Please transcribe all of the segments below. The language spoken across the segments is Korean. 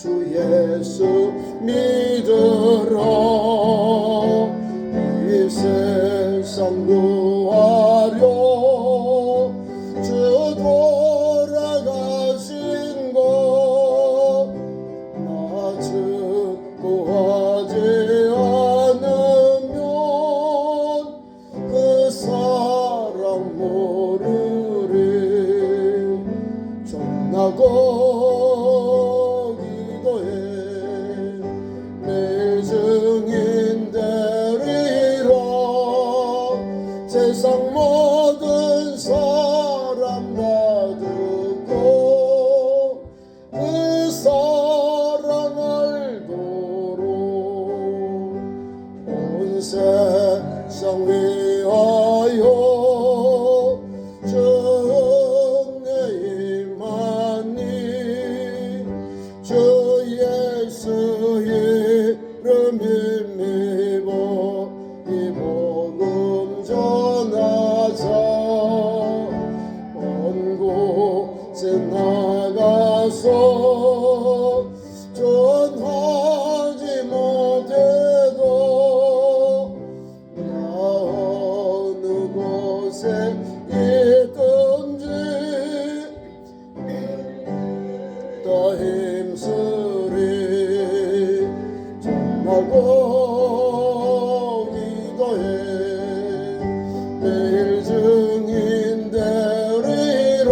주 예수 믿으라. 이 세상 구하려 주 돌아가신 것 나 증거하지 않으면 그 사랑 모르리. 전하고 기도해 내 증인 되리라. 세상 모든 사람 다 듣고 그 사랑 알도록 온 세상 위하여 정에 임하니 주 예수 이름 힘입어 이 복음 전하자. 온 곳에 나가서 전하지 못해도 나 어느 곳에 있든지 다 힘쓰리. 전하고 기도해 내일 증인 되리라.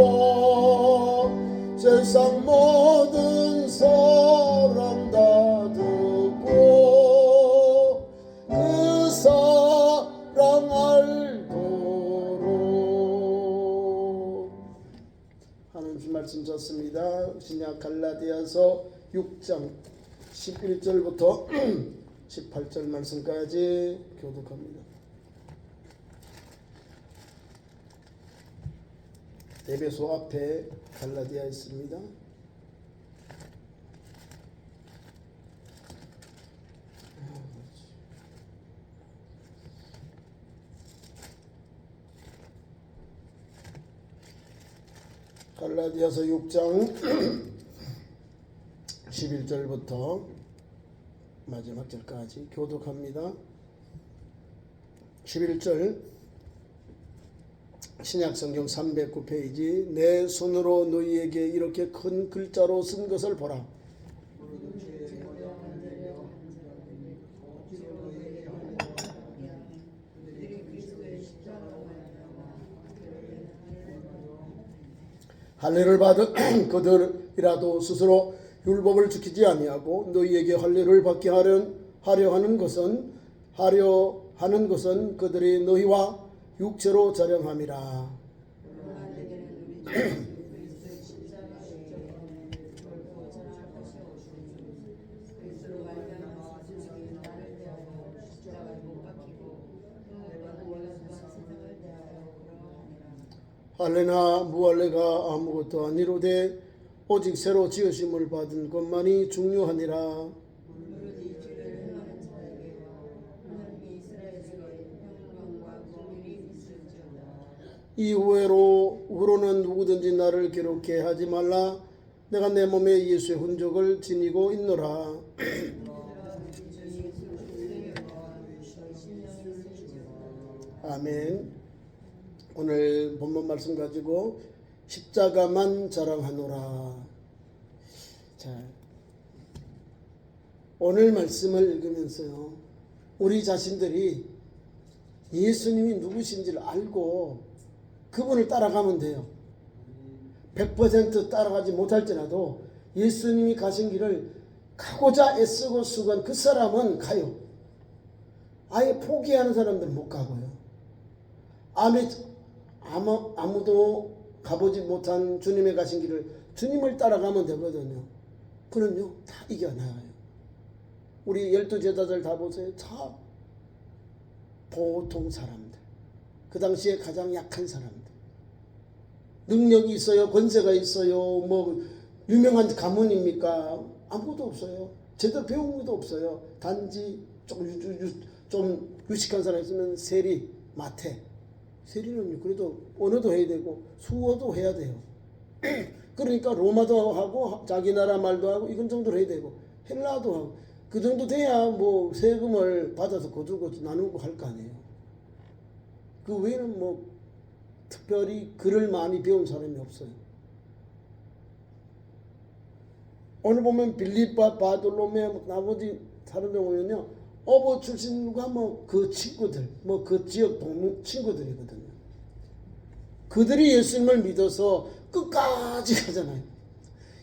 세상 모든 사람 다 듣고 그 사랑 알도록. 하나님 말씀 좋습니다. 신약 갈라디아서 6장 11절부터 18절 말씀까지 교독합니다. 에베소 앞에 갈라디아 있습니다. 갈라디아서 6장 11절부터 마지막 절까지 교독합니다. 11절 신약성경 309페이지. 내 손으로 너희에게 이렇게 큰 글자로 쓴 것을 보라. 할례를 받은 그들이라도 스스로 율법을 지키지 아니하고 너희에게 할례를 받게 하려 하는 것은 그들이 너희와 육체로 자령함이라. 할례나 무할례가 아무것도 아니로되 오직 새로 지으심을 받은 것만이 중요하니라. 이후로는 누구든지 나를 괴롭게 하지 말라. 내가 내 몸에 예수의 흔적을 지니고 있노라. 아멘. 오늘 본문 말씀 가지고 십자가만 자랑하노라. 자, 오늘 말씀을 읽으면서요, 우리 자신들이 예수님이 누구신지를 알고 그분을 따라가면 돼요. 100% 따라가지 못할지라도 예수님이 가신 길을 가고자 애쓰고 수고한 그 사람은 가요. 아예 포기하는 사람들은 못 가고요. 아무도 가보지 못한 주님의 가신 길을 주님을 따라가면 되거든요. 그럼요, 다 이겨나가요. 우리 12제자들 다 보세요. 다 보통 사람들, 그 당시에 가장 약한 사람들, 능력이 있어요, 권세가 있어요, 뭐 유명한 가문입니까? 아무것도 없어요. 제대로 배운 것도 없어요. 단지 좀 유식한 사람 있으면 세리, 마태. 세리는 그래도 언어도 해야 되고 수어도 해야 돼요. 그러니까 로마도 하고 자기 나라 말도 하고 이건 정도로 해야 되고 헬라도 하고 그 정도 돼야 뭐 세금을 받아서 거두고 나누고 할 거 아니에요. 그 외에는 뭐 특별히 글을 많이 배운 사람이 없어요. 오늘 보면 빌립과 바돌로메 나머지 사람들 보면요, 어버 출신과 뭐 그 친구들, 뭐 그 지역 동문 친구들이거든요. 그들이 예수님을 믿어서 끝까지 가잖아요.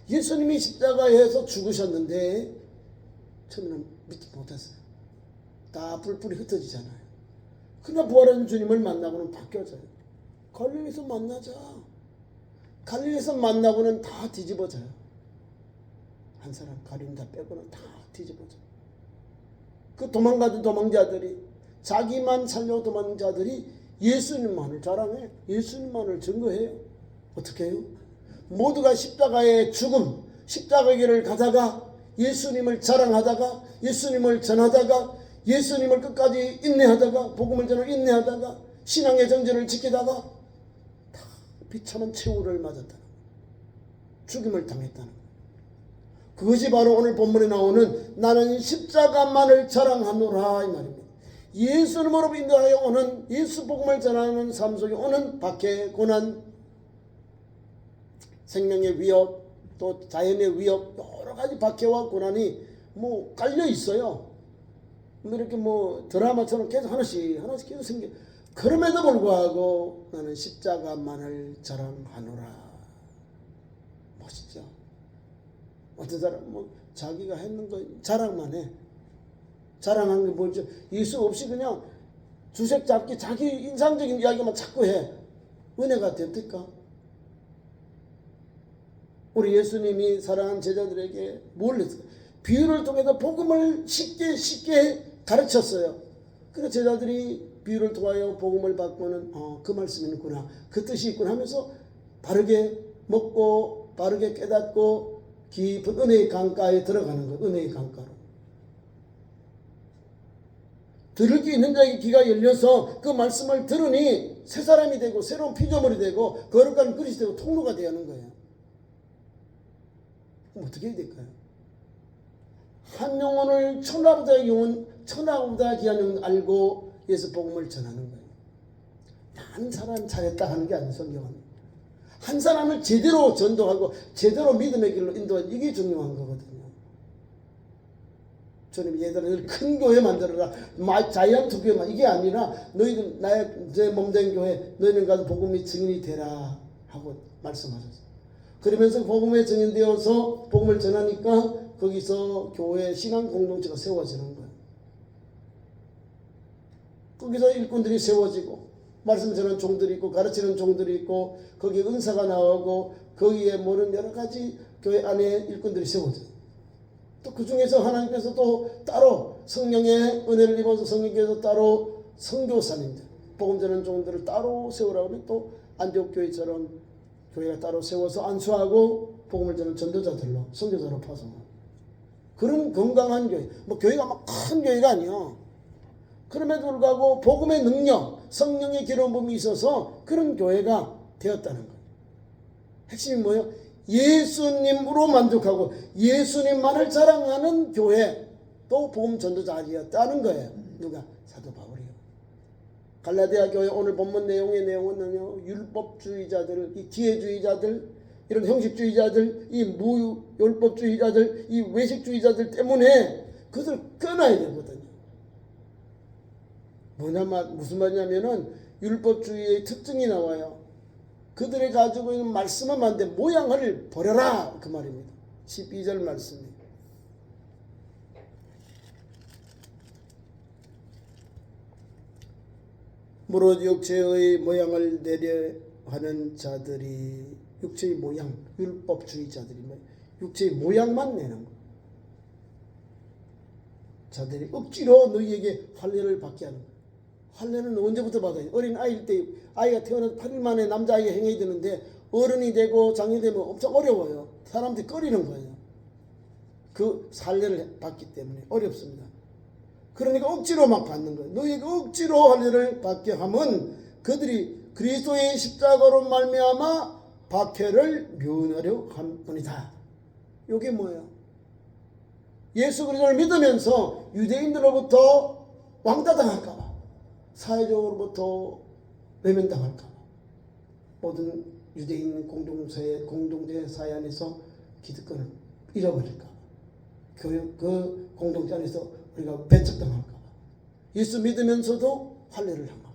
예수님이 십자가에서 죽으셨는데 처음에는 믿지 못했어요. 다 뿔뿔이 흩어지잖아요. 그러나 부활한 주님을 만나고는 바뀌어져요. 갈릴리에서 만나자. 갈릴리에서 만나고는 다 뒤집어져요. 한 사람 가림 다 빼고는 다 뒤집어져요. 그 도망가던 도망자들이, 자기만 살려고 도망간 자들이 예수님만을 자랑해. 예수님만을 증거해요. 어떻게 해요? 모두가 십자가의 죽음, 십자가의 길을 가다가 예수님을 자랑하다가 예수님을 전하다가 예수님을 끝까지 인내하다가 복음을 전하고 인내하다가 신앙의 정절을 지키다가 다 비참한 최후를 맞았다는 거예요. 죽임을 당했다는 거예요. 그것이 바로 오늘 본문에 나오는 나는 십자가만을 자랑하노라 이 말입니다. 예수님으로 인도하여 오는 예수 복음을 전하는 삶 속에 오는 박해, 고난, 생명의 위협, 또 자연의 위협, 여러 가지 박해와 고난이 뭐 깔려 있어요. 이렇게 뭐 드라마처럼 계속 하나씩 계속 생겨. 그럼에도 불구하고 나는 십자가만을 자랑하노라. 멋있죠. 어떤 사람 뭐 자기가 했는 거 자랑만 해. 자랑한 게 뭐죠? 예수 없이 그냥 주색 잡기 자기 인상적인 이야기만 자꾸 해. 은혜가 됩니까? 우리 예수님이 사랑하는 제자들에게 뭘 했어요? 비유를 통해서 복음을 쉽게 가르쳤어요. 그래서 제자들이 비유를 통하여 복음을 받고는 그 말씀이 있구나, 그 뜻이 있구나 하면서 바르게 먹고 바르게 깨닫고 깊은 은혜의 강가에 들어가는 것. 은혜의 강가로 들을 게 있는 자에게 귀가 열려서 그 말씀을 들으니 새 사람이 되고 새로운 피조물이 되고 거룩한 그릇이 되고 통로가 되어 하는 거예요. 그럼 어떻게 해야 될까요? 한 영혼을 천하보다 귀한 영혼 알고 예수 복음을 전하는 거예요. 한 사람 잘했다 하는 게 아니에요. 성경은 한 사람을 제대로 전도하고 제대로 믿음의 길로 인도하는, 이게 중요한 거거든요. 주님 얘들아 큰 교회 만들어라, 자이언트 교회만, 이게 아니라 너희들 내 몸된 교회 너희는 가서 복음의 증인이 되라 하고 말씀하셨어요. 그러면서 복음에 증인되어서 복음을 전하니까 거기서 교회 신앙 공동체가 세워지는 거예요. 거기서 일꾼들이 세워지고 말씀 전하는 종들이 있고 가르치는 종들이 있고 거기에 은사가 나오고 거기에 모든 여러 가지 교회 안에 일꾼들이 세워져요. 또 그 중에서 하나님께서 또 따로 성령의 은혜를 입어서 성령께서 따로 선교사님들, 복음 전하는 종들을 따로 세우라고 하면 또 안디옥 교회처럼 교회가 따로 세워서 안수하고 복음을 전하는 전도자들로 선교사로 파송하고, 그런 건강한 교회. 뭐 교회가 막 큰 교회가 아니야. 그럼에도 불구하고 복음의 능력, 성령의 기름 부음이 있어서 그런 교회가 되었다는 거예요. 핵심이 뭐예요? 예수님으로 만족하고 예수님만을 자랑하는 교회, 또 복음 전도자이었다는 거예요. 누가? 사도 바울이요. 갈라디아 교회 오늘 본문 내용의 내용은요, 율법주의자들, 이 기회주의자들, 이런 형식주의자들, 이 무율법주의자들, 이 외식주의자들 때문에 그것을 끊어야 되거든요. 무슨 말이냐면은 율법주의의 특징이 나와요. 그들이 가지고 있는 말씀은 많은데 모양을 버려라, 그 말입니다. 12절 말씀이. 무릇 육체의 모양을 내려 하는 자들이, 육체의 모양, 율법주의자들이 육체의 모양만 내는 거. 자들이 억지로 너희에게 할례를 받게 하는 거예요. 할례는 언제부터 받아요? 어린 아이일 때, 아이가 태어나서 8일 만에 남자아이가 행해야 되는데 어른이 되고 장년이 되면 엄청 어려워요. 사람들이 꺼리는 거예요. 그 할례를 받기 때문에 어렵습니다. 그러니까 억지로 막 받는 거예요. 너희에게 억지로 할례를 받게 하면 그들이 그리스도의 십자가로 말미암아 박해를 면하려 함이다. 이게 뭐예요? 예수 그리스도를 믿으면서 유대인들로부터 왕따당할까봐, 사회적으로부터 외면당할까봐, 모든 유대인 공동체 사회 안에서 기득권을 잃어버릴까봐, 그 공동체 안에서 우리가 배척당할까봐, 예수 믿으면서도 할례를 하고,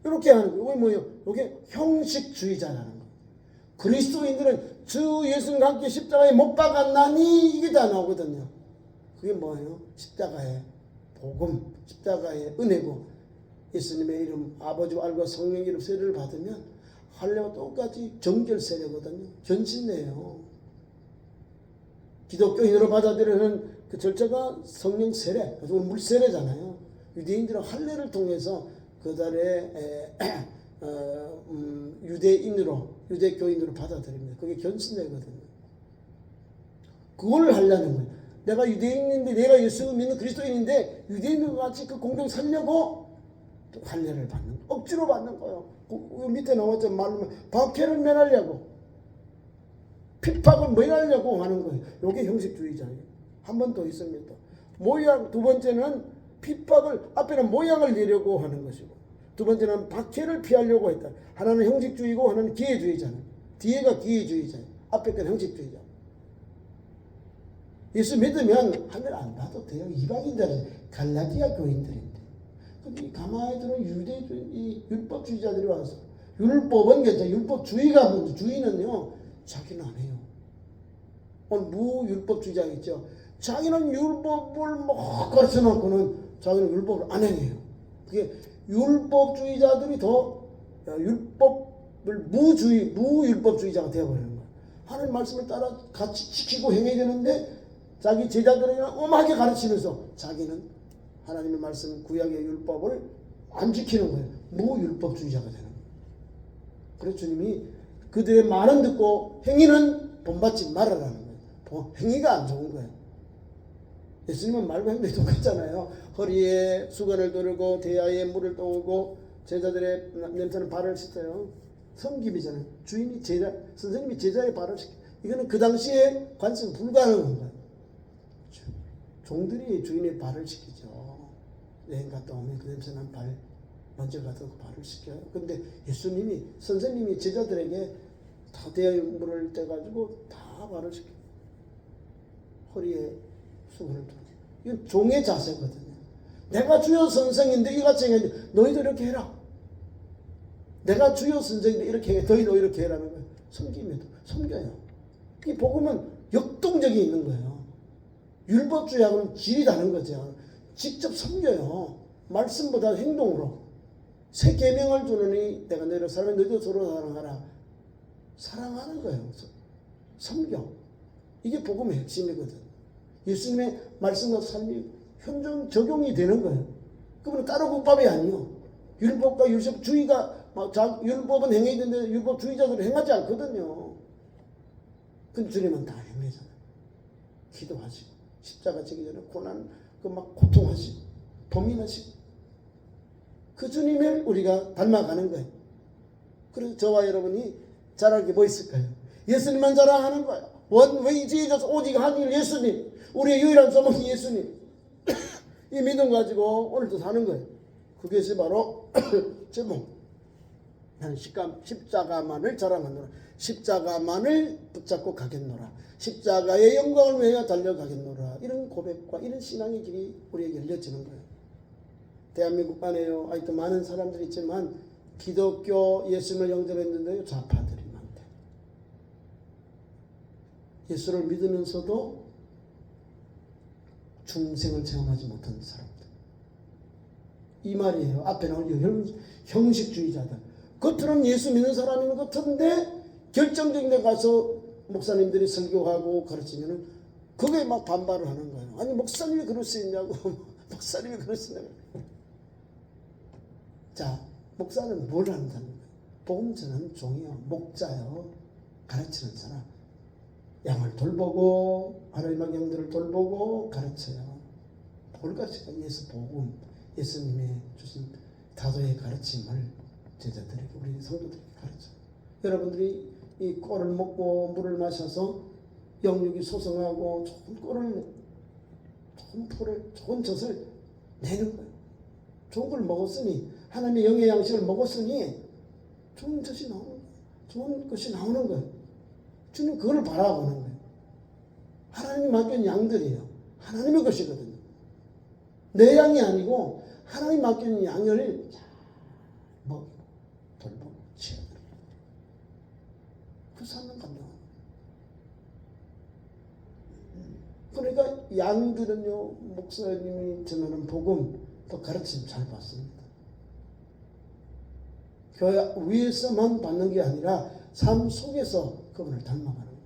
이렇게 하는 거예요. 이게 뭐예요? 이게 형식주의자라는 거예요. 그리스도인들은 주 예수님과 함께 십자가에 못 박았나니 이게 다 나오거든요. 그게 뭐예요? 십자가의 복음, 십자가의 은혜고, 예수님의 이름, 아버지와 아들과 성령의 이름 세례를 받으면 할례와 똑같이 정결 세례거든요. 전신례예요. 기독교인으로 받아들이는 그 절차가 성령 세례, 물 세례잖아요. 유대인들은 할례를 통해서 그달의 유대교인으로 받아들입니다. 그게 견신례거든요. 그걸 하려는 거예요. 내가 유대인인데, 내가 예수 믿는 그리스도인인데 유대인과 같이 그 공동 살려고 할례를 받는 거예요. 억지로 받는 거예요. 그 밑에 나왔죠. 말로 박해를 면하려고, 핍박을 면하려고 하는 거예요. 이게 형식주의자예요. 한 번 더 있습니다. 모양, 두 번째는 핍박을, 앞에는 모양을 내려고 하는 것이고, 두 번째는 박해를 피하려고 했다. 하나는 형식주의고 하나는 기회주의자는, 뒤에가 기회주의자예요. 앞에 건 형식주의자. 예수 믿으면 하늘 안 봐도 돼요. 이방인들은 갈라디아 교인들인데. 근데 가만히 들어 이 율법주의자들이 와서, 율법은 괜찮아. 율법주의가 먼저, 주의는요 자기는 안 해요. 오늘 무율법주의자 있죠. 자기는 율법을 막 가르쳐 놓고는 자기는 율법을 안 행해요. 그게 율법주의자들이 더 율법을 무율법주의자가 되어버리는 거예요. 하나님 말씀을 따라 같이 지키고 행해야 되는데 자기 제자들에게 엄하게 가르치면서 자기는 하나님의 말씀, 구약의 율법을 안 지키는 거예요. 무율법주의자가 되는 거예요. 그래서 주님이 그들의 말은 듣고 행위는 본받지 말아라는 거예요. 행위가 안 좋은 거예요. 예수님은 말과 행동이 똑같잖아요. 허리에 수건을 두르고 대야에 물을 떠오고 제자들의 냄새는 발을 씻어요. 섬김이잖아요. 선생님이 제자의 발을 씻겨. 이거는 그 당시에 관습 불가능한 거예요. 종들이 주인의 발을 씻기죠. 여행 갔다 오면 그 냄새난 발 먼저 가서 그 발을 씻겨요. 근데 예수님이, 선생님이 제자들에게 다 대야에 물을 떼가지고 다 발을 씻겨요. 허리에 수건을 두르고. 이건 종의 자세거든요. 내가 주요 선생인데 이같이 행했는데 너희도 이렇게 해라. 내가 주요 선생인데 이렇게 해, 너희도 이렇게 해라는 거예요. 섬김에도 섬겨요. 이 복음은 역동적이 있는 거예요. 율법주의하고는 질이 다른 거죠. 직접 섬겨요. 말씀보다 행동으로. 새 계명을 주느니 내가 너희를 사랑해, 너희도 서로 사랑하라. 사랑하는 거예요. 섬겨. 이게 복음의 핵심이거든. 예수님의 말씀과 삶이 현존 적용이 되는 거예요. 그분은 따로 국밥이 아니요. 율법과 율법주의가, 율법은 행해야 되는데 율법주의자들은 행하지 않거든요. 근데 주님은 다 행하잖아요. 기도하시고, 십자가 지기 전에 고통하시고, 범인하시고. 그 주님을 우리가 닮아가는 거예요. 그래서 저와 여러분이 자랄 게 뭐 있을까요? 예수님만 자랑하는 거예요. 원웨이 지저스, 오직 한 일 예수님. 우리의 유일한 소망이 예수님. 이 믿음 가지고 오늘도 사는 거예요. 그것이 바로 제목. 나는 십자가만을 자랑하노라. 십자가만을 붙잡고 가겠노라. 십자가의 영광을 위하여 달려가겠노라. 이런 고백과 이런 신앙의 길이 우리에게 열려지는 거예요. 대한민국 안에요, 아직도 많은 사람들이 있지만 기독교 예수님을 영접했는데요, 좌파들이 많대. 예수를 믿으면서도 중생을 체험하지 못한 사람들. 이 말이에요. 앞에 나온 형식주의자들. 겉으로는 예수 믿는 사람인 것 같은데 결정적인 데 가서 목사님들이 설교하고 가르치면은 그게 막 반발을 하는 거예요. 아니 목사님이 그럴 수 있냐고. 목사님이 그럴 수 있냐고. 자, 목사는 뭘 한다는 거예요? 복음 전하는 종이요, 목자요, 가르치는 사람. 양을 돌보고 하나님의 영들을 돌보고 가르쳐요. 뭘 가르칠까? 예수 복음, 예수님의 주신 다도의 가르침을 제자들에게, 우리 성도들에게 가르쳐요. 여러분들이 이 꿀을 먹고 물을 마셔서 영육이 소성하고 좋은 꿀을, 좋은 풀을, 좋은 젖을 내는 거예요. 좋은 걸 먹었으니, 하나님의 영의 양식을 먹었으니 좋은 젖이 나오는 거예요. 좋은 것이 나오는 거예요. 주님 그걸 바라보는 거예요. 하나님이 맡긴 양들이에요. 하나님의 것이거든요. 내 양이 아니고 하나님 맡긴 양을 잘 먹이고 돌보고 치워드리고 그 삶은 감당합니다. 그러니까 양들은요, 목사님이 전하는 복음 또 가르침 잘 받습니다. 교회 위에서만 받는 게 아니라 삶 속에서 그분을 닮아가는 거예요.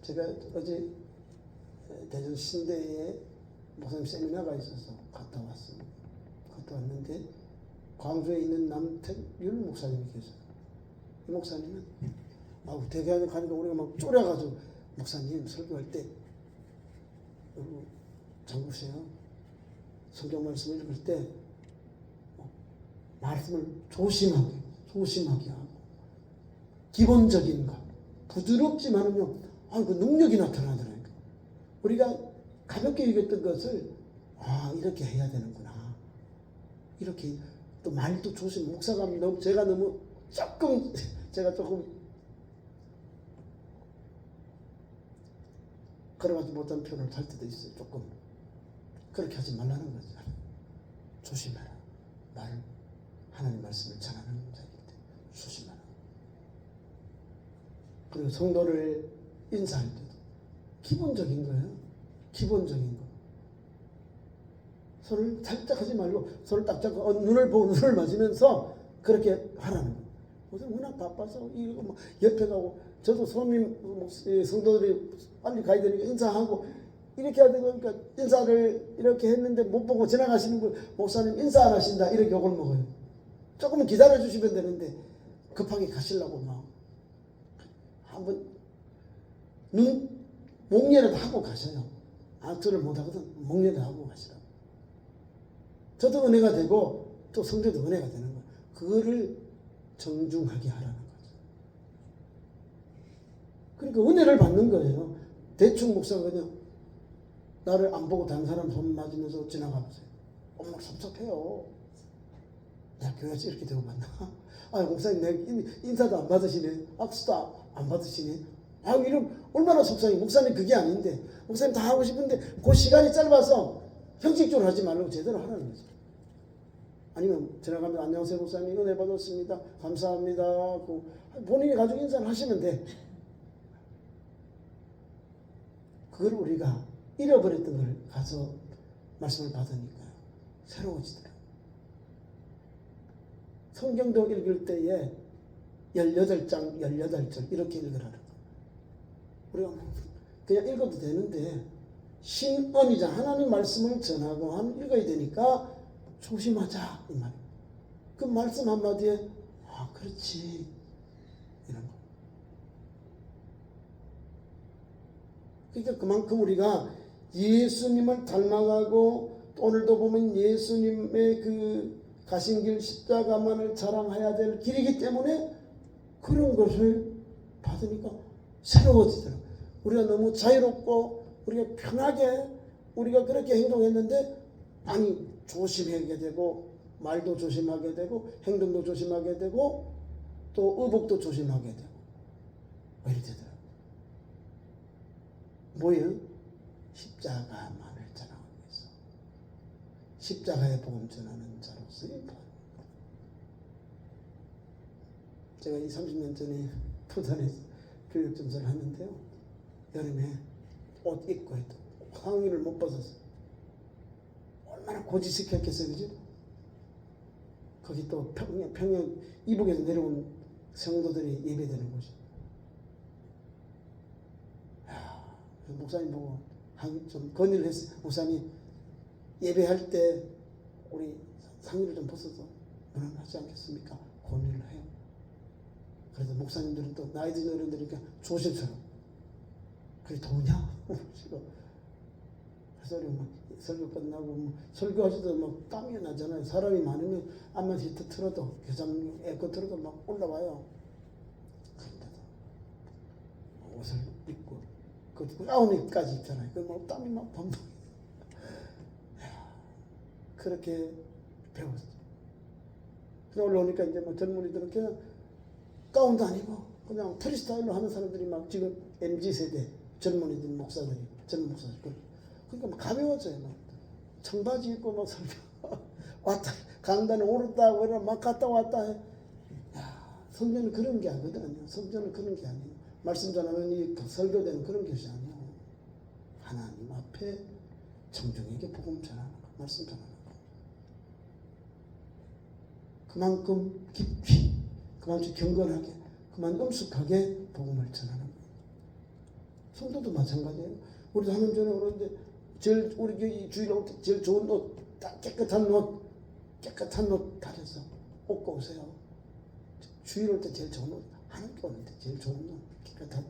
제가 어제 대전 신대에 목사님 세미나가 있어서 갔다 왔습니다. 갔다 왔는데 광주에 있는 남택율 목사님이 계세요. 이 목사님은 대개하게 가니까 우리가 막 쫄아가지고 목사님 설교할 때 잠그세요. 성경 말씀 읽을 때 말씀을 조심하게 하고 기본적인 것 부드럽지만은요 그 능력이 나타나더라고요. 우리가 가볍게 얘기했던 것을 이렇게 해야 되는구나. 이렇게 또 말도 조심. 목사가 너무 제가 조금 걸어가지 못한 표현을 할 때도 있어요. 조금 그렇게 하지 말라는 거죠. 조심해라. 하나님 말씀을 전하는 자이기 때문에 조심하라. 그리고 성도를 인사할 때도 기본적인 거예요. 기본적인 거. 손을 살짝 하지 말고 손을 딱 잡고 눈을 보고 눈을 맞으면서 그렇게 하라는 거예요. 우선 워낙 바빠서 이거 뭐 옆에 가고 저도 손님 성도들이 빨리 가야 되니까 인사하고 이렇게 해야 되고 그러니까 인사를 이렇게 했는데 못 보고 지나가시는 분 목사님 인사 안 하신다 이렇게 욕을 먹어요. 조금은 기다려 주시면 되는데 급하게 가시려고 막 한번 목례라도 하고 가셔요. 저를 못하거든. 목례도 하고 가시라고. 저도 은혜가 되고 또 성도도 은혜가 되는 거예요. 그거를 정중하게 하라는 거죠. 그러니까 은혜를 받는 거예요. 대충 목사가 그냥 나를 안 보고 다른 사람 손 맞으면서 지나가 보세요. 엄마 섭섭해요. 내가 교회에서 이렇게 대우받나? 목사님 내 인사도 안 받으시네. 악수도 안 받으시네. 이런 얼마나 속상해. 목사님 그게 아닌데 목사님 다 하고 싶은데 그 시간이 짧아서 형식적으로 하지 말고 제대로 하라는 거죠. 아니면 지나가면 안녕하세요 목사님 은혜 받았습니다. 감사합니다. 본인이 가지고 인사를 하시면 돼. 그걸 우리가 잃어버렸던 걸 가서 말씀을 받으니까 새로워지더라고요. 성경도 읽을 때에 18장 18절 이렇게 읽으라는 거. 우리가 그냥 읽어도 되는데 신언이자 하나님 말씀을 전하고 읽어야 되니까 조심하자 이 말이에요. 그 말씀 한마디에 그렇지 이런 거. 그러니까 그만큼 우리가 예수님을 닮아가고 오늘도 보면 예수님의 그 가신 길 십자가만을 자랑해야 될 길이기 때문에 그런 것을 받으니까 새로워지더라고요. 우리가 너무 자유롭고 우리가 편하게 우리가 그렇게 행동했는데 조심하게 되고 말도 조심하게 되고 행동도 조심하게 되고 또 의복도 조심하게 되고 이렇게 되더라고요. 뭐예요? 십자가만을 전하기 위해서 십자가의 복음 전하는 자로서의 본. 제가 이 30년 전에 부산에서 교육점사를 했는데요. 여름에 옷 입고 해도 상의를 못 벗었어요. 얼마나 고지식했겠어요, 그죠? 거기 또 평양 이북에서 내려온 성도들이 예배되는 곳이. 목사님 보고 좀 건의를 했어요. 목사님 예배할 때 우리 상의를 좀 벗어서 무난하지 않겠습니까? 건의를 해요. 그래서 목사님들은 또 나이 든 어른들이니까 조심스러워. 그게 더우냐? 그래서 우리 막 설교 끝나고 설교하시도 막 땀이 나잖아요. 사람이 많으면 암만 히터 틀어도 교장님 에어컨 틀어도 막 올라와요. 옷을 입고 그 가운까지 입잖아요. 그 뭐 땀이 막 범벅. 그렇게 배웠죠. 그래 올라오니까 이제 뭐 젊은이들은 그냥 가운도 아니고 그냥 프리스타일로 하는 사람들이 막 지금 MZ 세대 젊은이들 목사들이 젊은 목사들 그러니까 막 가벼워져요. 막 청바지 입고 막 왔다 강단에 오르다 그러나 막 갔다 왔다 해. 야, 성전은 그런 게 아니거든요. 성전은 그런 게 아니에요. 말씀 전하는 이 설교되는 그런 것이 아니에요. 하나님 앞에 청중에게 복음 전하는 거, 말씀 전하는 거. 그만큼 깊이, 그만큼 경건하게, 그만큼 엄숙하게 복음을 전하는 거예요. 성도도 마찬가지예요. 우리도 하나님 전에 오는데 제일 우리 교회 주일 올 때 제일 좋은 옷, 깨끗한 옷 다려서 옷고 오세요. 주일 올 때 제일 좋은 옷, 하나님께 오는데 제일 좋은 옷, 깨끗한 옷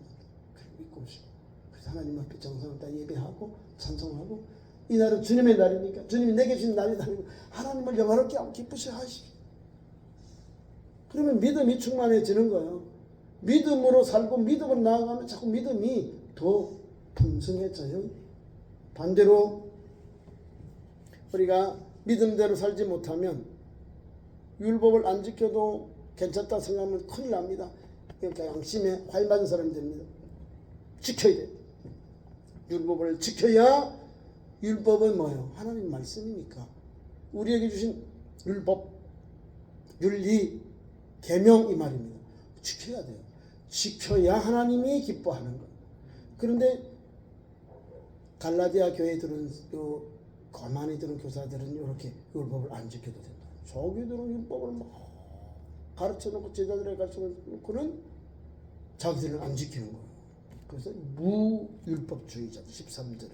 그리고 입고 오시고. 그래서 하나님 앞에 정성을 다 예배하고 찬송하고 이 날은 주님의 날이니까 주님이 내게 주신 날이다. 하나님을 영화롭게 하고 기쁘시 하시오. 그러면 믿음이 충만해지는 거예요. 믿음으로 살고 믿음으로 나아가면 자꾸 믿음이 더 풍성해져요. 반대로 우리가 믿음대로 살지 못하면 율법을 안 지켜도 괜찮다 생각하면 큰일 납니다. 그러니까 양심에 화인 받은 사람이 됩니다. 지켜야 돼요. 율법을 지켜야 율법은 뭐예요? 하나님 말씀이니까. 우리에게 주신 율법, 윤리, 계명 이 말입니다. 지켜야 돼요. 지켜야 하나님이 기뻐하는 거예요. 그런데 갈라디아 교회에 들은 거만히 들은 교사들은 이렇게 율법을 안 지켜도 된다. 저기들은 율법을 막 가르쳐놓고 제자들에게 가르쳐놓고는 자기들은 안 지키는 거예요. 그래서 무율법주의자들 13절에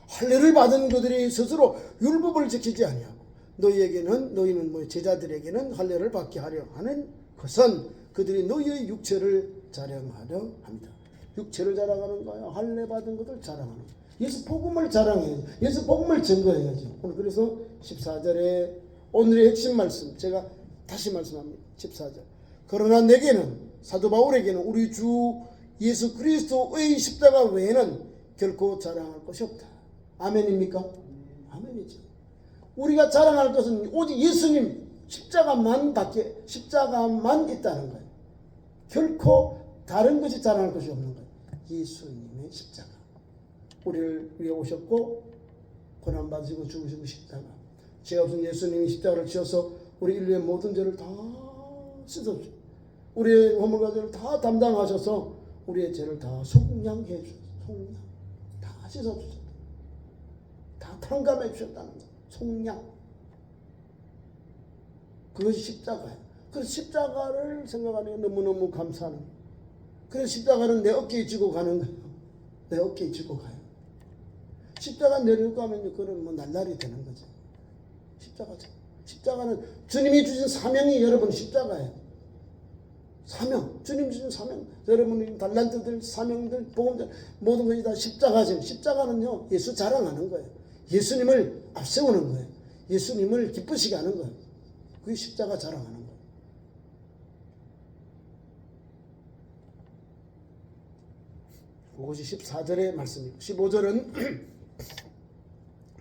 할례를 받은 그들이 스스로 율법을 지키지 아니하고 너희는 뭐 제자들에게는 할례를 받게 하려 하는 것은 그들이 너희의 육체를 자랑하려 합니다. 육체를 자랑하는 거예요. 할례 받은 것을 자랑하는 거예요. 예수 복음을 자랑해야죠. 예수 복음을 증거해야죠. 오늘 그래서 14절에 오늘의 핵심 말씀 제가 다시 말씀합니다. 14절. 그러나 내게는 사도 바울에게는 우리 주 예수 그리스도의 십자가 외에는 결코 자랑할 것이 없다. 아멘입니까? 아멘이죠. 우리가 자랑할 것은 오직 예수님 십자가만 있다는 거예요. 결코 다른 것이 자랑할 것이 없는 거예요. 예수님의 십자가. 우리를 위해 오셨고 고난받으시고 죽으시고 십자가. 죄 없은 예수님이 십자가를 지어서 우리 인류의 모든 죄를 다 씻어주셨어요. 우리의 허물과 죄를 다 담당하셔서 우리의 죄를 다 속량해 주셨어요. 속량. 다 씻어주셨어요. 다 탕감해 주셨다는 거예요. 속량. 그것이 십자가예요. 그래서 십자가를 생각하는 게 너무너무 감사하는 거예요. 그래서 십자가는 내 어깨에 지고 가는 거예요. 내 어깨에 지고 가요. 십자가 내려고 하면 그건 뭐 날라리 되는 거죠. 십자가죠. 십자가는 주님이 주신 사명이 여러분 십자가예요. 사명. 주님 주신 사명. 여러분의 달란트들, 사명들, 복음들 모든 것이 다 십자가죠. 십자가는요. 예수 자랑하는 거예요. 예수님을 앞세우는 거예요. 예수님을 기쁘시게 하는 거예요. 그게 십자가 자랑하는 거예요. 그것이 14절의 말씀이고 15절은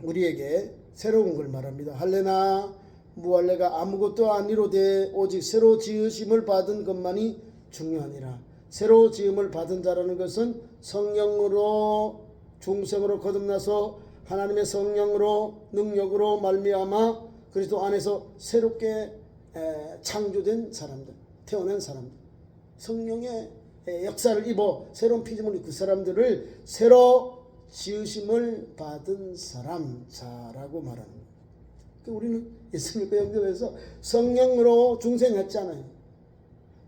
우리에게 새로운 걸 말합니다. 할례나 무할례가 아무것도 아니로되 오직 새로 지으심을 받은 것만이 중요하니라. 새로 지음을 받은 자라는 것은 성령으로 중생으로 거듭나서 하나님의 성령으로 능력으로 말미암아 그리스도 안에서 새롭게 창조된 사람들, 태어난 사람들, 성령의 역사를 입어 새로운 피조물이 그 사람들을 새로 지으심을 받은 자라고 말하는 거예요. 우리는 예수님과 연결해서 성령으로 중생했잖아요.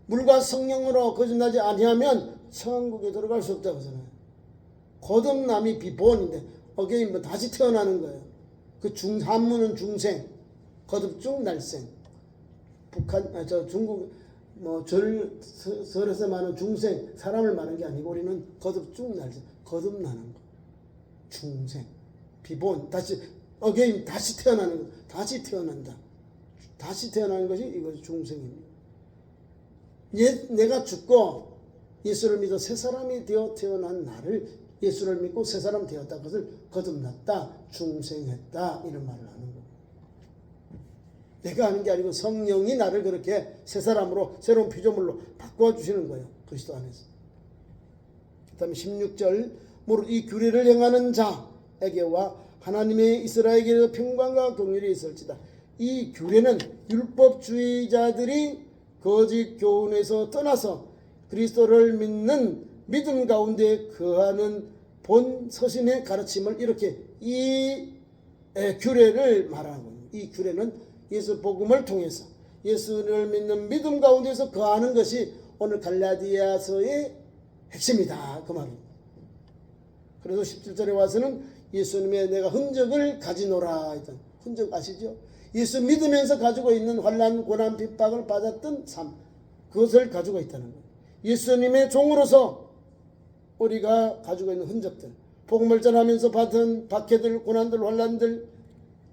물과 성령으로 거듭나지 아니하면 천국에 들어갈 수 없다고 하잖아요. 거듭남이 비본인데 어게인 뭐 다시 태어나는 거예요. 그 한문은 중생, 거듭중 날생. 중국 절에서 말하는 중생 사람을 말하는 게 아니고 우리는 거듭중 날생, 거듭나는 거. 중생, 비본 다시 어게인 다시 태어나는 거, 다시 태어난다. 다시 태어나는 것이 이것이 중생입니다. 내가 죽고 예수를 믿어 새 사람이 되어 태어난 나를 예수를 믿고 새 사람 되었다. 그것을 거듭났다. 중생했다. 이런 말을 하는 거예요. 내가 하는 게 아니고 성령이 나를 그렇게 새 사람으로 새로운 피조물로 바꿔주시는 거예요. 그리스도 안에서. 그 다음에 16절 무릇 이 규례를 행하는 자에게와 하나님의 이스라엘에게 평강과 긍휼이 있을지다. 이 규례는 율법주의자들이 거짓 교훈에서 떠나서 그리스도를 믿는 믿음 가운데 거하는 본 서신의 가르침을 이렇게 이 규례를 말하는 거예요. 이 규례는 예수 복음을 통해서 예수를 믿는 믿음 가운데서 거하는 것이 오늘 갈라디아서의 핵심이다. 그 말입니다. 그래서 17절에 와서는 예수님의 내가 흔적을 가지노라 했던 흔적 아시죠? 예수 믿으면서 가지고 있는 환난, 고난, 핍박을 받았던 삶, 그것을 가지고 있다는 거예요. 예수님의 종으로서 우리가 가지고 있는 흔적들, 복음을 전하면서 받은 박해들, 고난들, 환난들,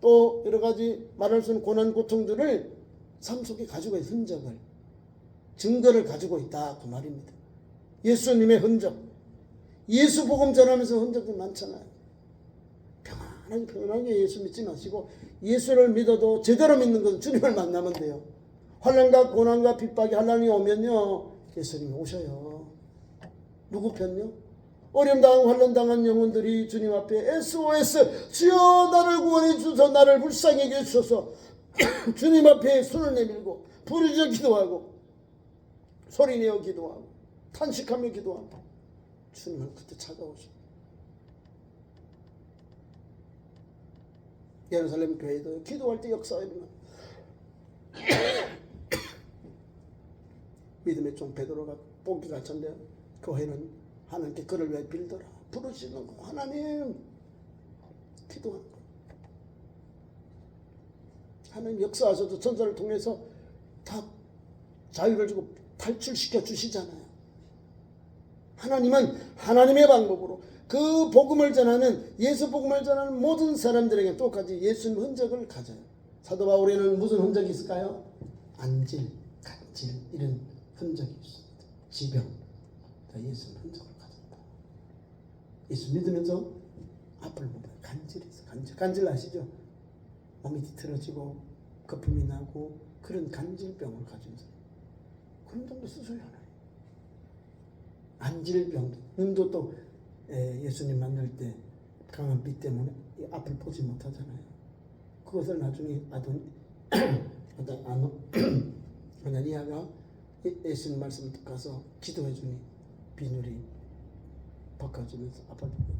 또 여러 가지 말할 수 없는 고난, 고통들을 삶 속에 가지고 있는 흔적을, 증거를 가지고 있다 그 말입니다. 예수님의 흔적, 예수 복음 전하면서 흔적들 많잖아요. 편안하게 예수 믿지 마시고 예수를 믿어도 제대로 믿는 것은 주님을 만나면 돼요. 환난과 고난과 핍박이 환난이 오면요 예수님이 오셔요. 누구 편요? 어려움당한 환난당한 영혼들이 주님 앞에 SOS 주여 나를 구원해 주소서, 나를 불쌍히 여기소서 주님 앞에 손을 내밀고 부르짖어 기도하고 소리내어 기도하고 탄식하며 기도하고 주님은 그때 찾아오십니다. 예루살렘 교회도 기도할 때 역사가 일어나. 믿음의 종 베드로가 뽕기 갇혔는데 교회는 하나님께 그를 위해 빌더라. 부르시는 거 하나님 기도하는 거. 하나님 역사하셔도 전사를 통해서 다 자유를 주고 탈출시켜 주시잖아요. 하나님은 하나님의 방법으로 그 복음을 전하는 예수 복음을 전하는 모든 사람들에게 똑같이 예수님 흔적을 가져요. 사도 바울에는 무슨 흔적이 있을까요? 안질, 간질 이런 흔적이 있습니다. 지병, 예수님 흔적을 가졌다. 예수 믿으면서 앞을 보면 간질이 있어. 간질 아시죠? 몸이 뒤틀어지고 거품이 나고 그런 간질병을 가진 사람. 그런 정도 수술이 하나요. 안질병, 눈도 또 예수님 만날 때 강한 빛 때문에 앞을 보지 못하잖아요. 그것을 나중에 아나니아가 예수님 말씀을 가서 기도해 주니 비늘이 벗겨지면서 앞을 보고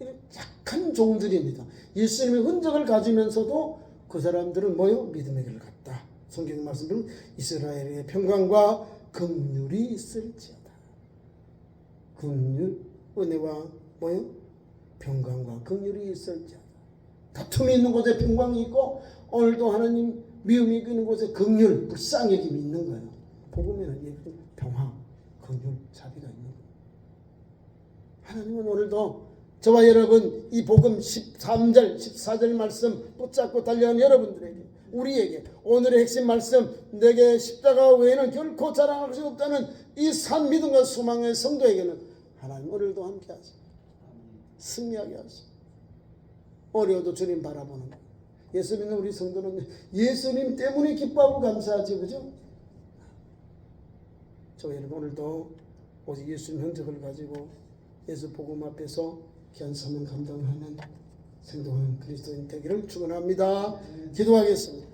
이런 약한 종들입니다. 예수님의 흔적을 가지면서도 그 사람들은 뭐요? 믿음의 길을 갔다. 성경 말씀은 이스라엘의 평강과 긍휼이 있을지어다. 긍휼, 은혜와 뭐요? 평강과 긍휼이 있을지어다. 다툼이 있는 곳에 평강이 있고 오늘도 하나님 미움이 있는 곳에 긍휼, 불쌍여김이 있는 거예요. 복음에는 평화, 긍휼, 자비가 있는 거예요. 하나님은 오늘도 저와 여러분 이 복음 13절, 14절 말씀 붙잡고 달려가는 여러분들에게 우리에게 오늘의 핵심 말씀 내게 십자가 외에는 결코 자랑할 수 없다는 이 산 믿음과 소망의 성도에게는 하나님 오늘도 함께 하시고 승리하게 하시고 어려워도 주님 바라보는 거예요. 예수 믿는 우리 성도는 예수님 때문에 기뻐하고 감사하지, 그죠? 저 여러분 오늘도 오직 예수님 흔적을 가지고 예수 복음 앞에서 귀한 사명 감당하는 생동하는 그리스도인 되기를 축원합니다. 기도하겠습니다.